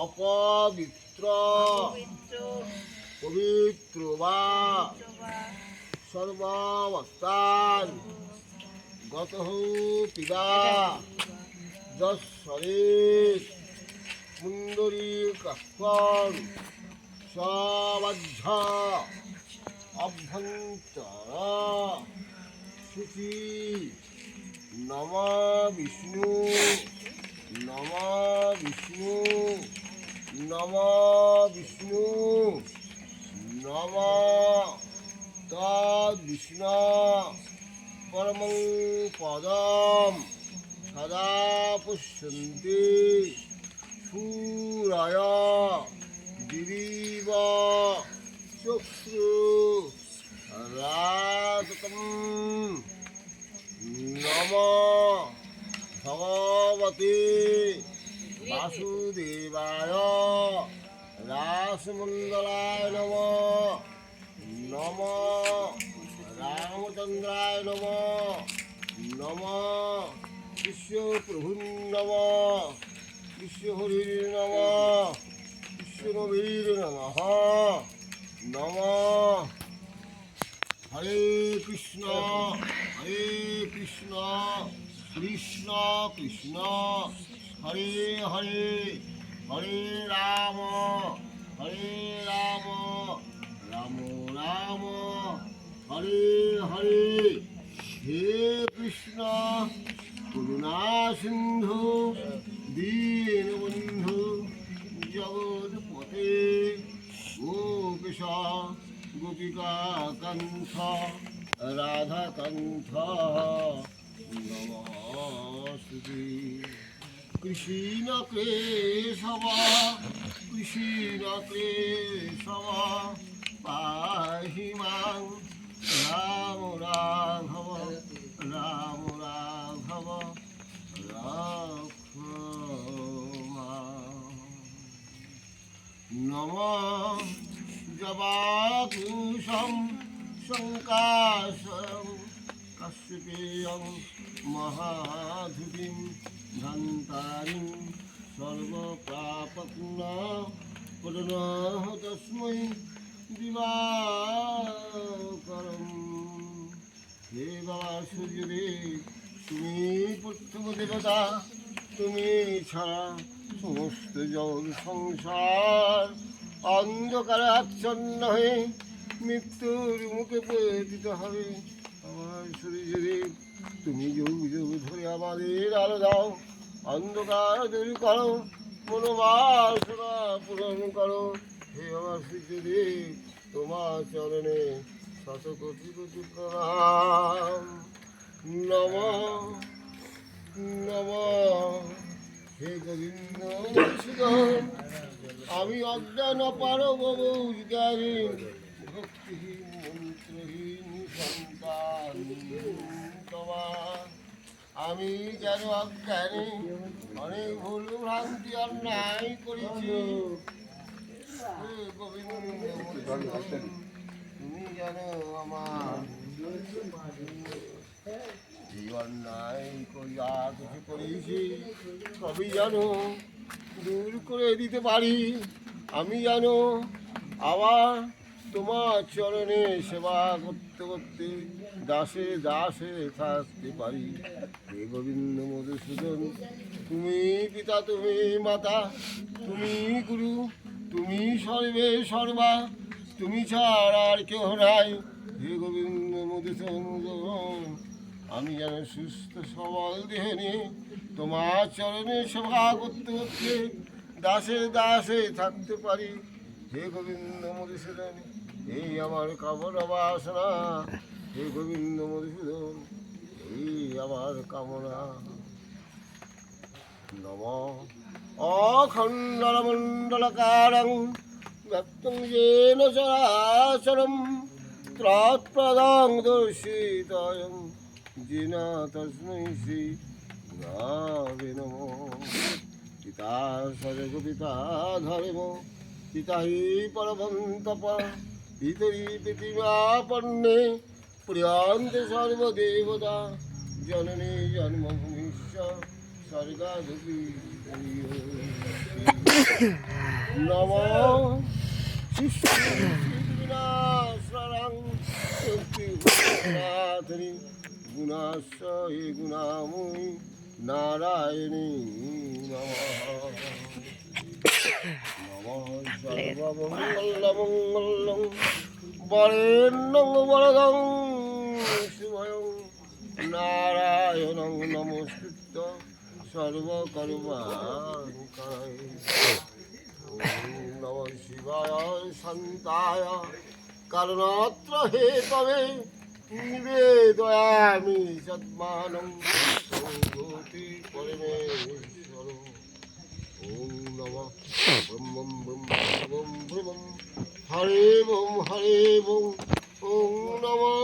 অপবিত্র পবিত্র বা সর্বাবস্থান গত পিবা যশ্বরে পুণ্ডরীকাক্ষং সবাহ্য অভ্যন্তর শুচি নম বিষ্ণু নম বিষ্ণু নম বিষ্ণু নম তদ্বিষ্ণু পরমং পদম সদা পুষ্যন্তি সুরায় দিবিব চক্ষু রাততম নম ভগবতে বাসুদেবায় রাসমণ্ডলায় নম নম রামচন্দ্রায় নম নম বিশ্বপ্রভুর নম বিশ্বহরির নম বিশ্বনবীর নমঃ নম হরে কৃষ্ণ কৃষ্ণ কৃষ্ণ হরে হরে হরে রাম রাম রাম হরে হরে হে কৃষ্ণ করুণা সিন্ধু দীনবন্ধু জগৎপতে গোপীশ গোপিকা কণ্ঠ রাধাকণ্ঠ নমস্তুতে কৃষ্ণ কেশব পাহি মাং রাম রাঘব রাক্ষ নম জবাকুশম শঙ্কাশং কাশ্যপেয়ং মহাধুতিম ধন্তারিং সর্বপ্রাপন্ন পুনঃ তস্मै দিবাকরম। হে বাবা সূর্যদেব, তুমি প্রথম দেবতা, তুমি ছাড়া সমস্ত জল সংসার অন্ধকারে আচ্ছন্ন হয়ে মৃত্যুর মুখে পতিত হবে। আমার সূর্যদেব, তুমি যুগ যুগ ধরে আমাদের আলো দাও, অন্ধকার দূর করো, মনোবাসনা পূরণ করো। হে আমার সূর্যদেব, তোমার চরণে শত কোটি কোটি প্রণাম। নম নম। হে গোবিন্দ মধুসূদন, আমি অজ্ঞান পারবজ্ঞানী ভক্তিহীন মন্ত্রহীন সন্তান তোমার। আমি যেন অজ্ঞানী অনেক ভুল ভ্রান্তি অন্যায় করেছি। হে গোবিন্দ মধুসূদন, তুমি জানো আমার এই অন্যায় করিয়া কিছু করেছি, সবই জানো, দূর করে দিতে পারি। আমি জানো আবার তোমার চরণে সেবা করতে করতে দাসে দাসে থাকতে পারি। হে গোবিন্দ মধুসূদন, তুমি পিতা, তুমি মাতা, তুমি গুরু, তুমি সর্বে সর্বা, তুমি ছাড়া আর কেউ নাই। হে গোবিন্দ মধুসূদন, আমি যেন সুস্থ সবল দেহ নিয়ে তোমার চরণে সেবা করতে করতে দাসে দাসে থাকতে পারি। হে গোবিন্দ মধুসূদন, এই আমার কামনা বাসনা। হে গোবিন্দ মধুসূদন, এই আমার কামনা। নম অখণ্ডলমণ্ডলকারং ব্যক্তং যেন চরাচরম ত্রাৎপদং দর্শিতয়ং যেন তস্मै শ্রী গুরবে নমঃ। পিতা সর্বপিতা ধর্ম, পিতা হি পরমন্তপ, পিতরি পৃথিব্যাপন্নে প্রিয়ন্তে সর্বদেবতা, জননী জন্মভূমিশ্চ স্বর্গাদপি। নম শিষ্যবিনাশারং শক্তিনাথনি গুণাশ্রয়ে গুণাময়ী নারায়ণী নমঃ নমঃ সর্বমঙ্গলমঙ্গলং বরেণ্যং বরদং শুভং নারায়ণং নমস্কৃত্য সর্বকর্মাণি কারয়ে ওম নমঃ শিবায় শান্তায় কারণাত্র হেতবে নিবেদয়ামি সদ্মানং সংঘতি পরমেশ্বর ওম নমঃ ব্রহ্মং ব্রহ্মং ব্রহ্মং হরে ওম ওম নমঃ